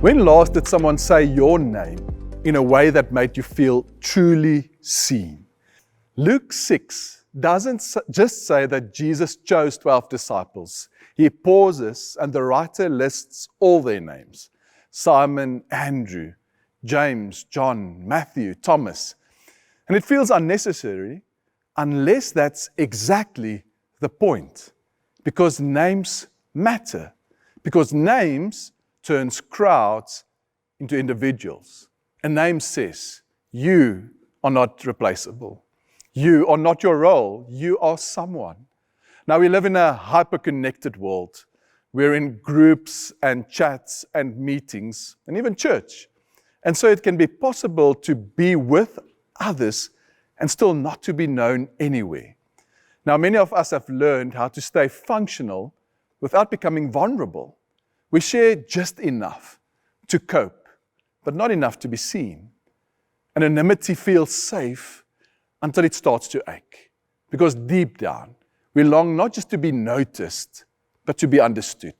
When last did someone say your name in a way that made you feel truly seen? Luke 6 doesn't just say that Jesus chose 12 disciples. He pauses and the writer lists all their names: Simon, Andrew, James, John, Matthew, Thomas. And it feels unnecessary unless that's exactly the point. Because names matter. Because names turns crowds into individuals. A name says, you are not replaceable. You are not your role. You are someone. Now we live in a hyper-connected world. We're in groups and chats and meetings and even church. And so it can be possible to be with others and still not to be known anywhere. Now many of us have learned how to stay functional without becoming vulnerable. We share just enough to cope, but not enough to be seen. Anonymity feels safe until it starts to ache. Because deep down, we long not just to be noticed, but to be understood.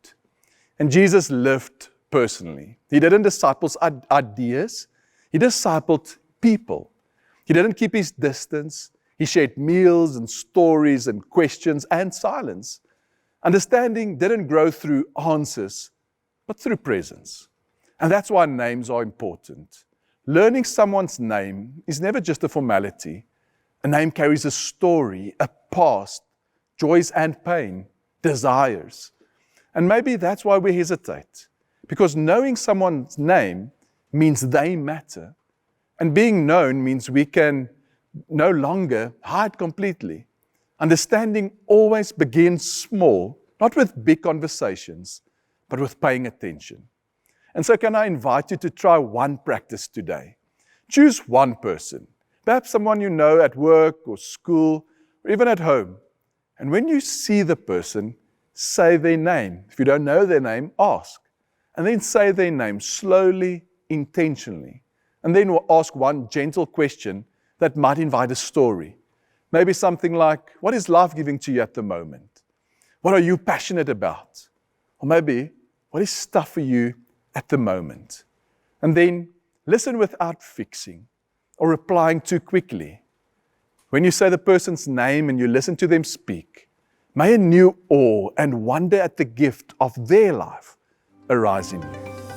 And Jesus lived personally. He didn't disciple ideas. He discipled people. He didn't keep his distance. He shared meals and stories and questions and silence. Understanding didn't grow through answers, but through presence. And that's why names are important. Learning someone's name is never just a formality. A name carries a story, a past, joys and pain, desires. And maybe that's why we hesitate. Because knowing someone's name means they matter. And being known means we can no longer hide completely. Understanding always begins small, not with big conversations, but with paying attention. And so can I invite you to try one practice today? Choose one person, perhaps someone you know at work or school, or even at home. And when you see the person, say their name. If you don't know their name, ask. And then say their name slowly, intentionally. And then we'll ask one gentle question that might invite a story. Maybe something like, what is life giving to you at the moment? What are you passionate about? Or maybe, what is tough for you at the moment? And then listen without fixing or replying too quickly. When you say the person's name and you listen to them speak, may a new awe and wonder at the gift of their life arise in you.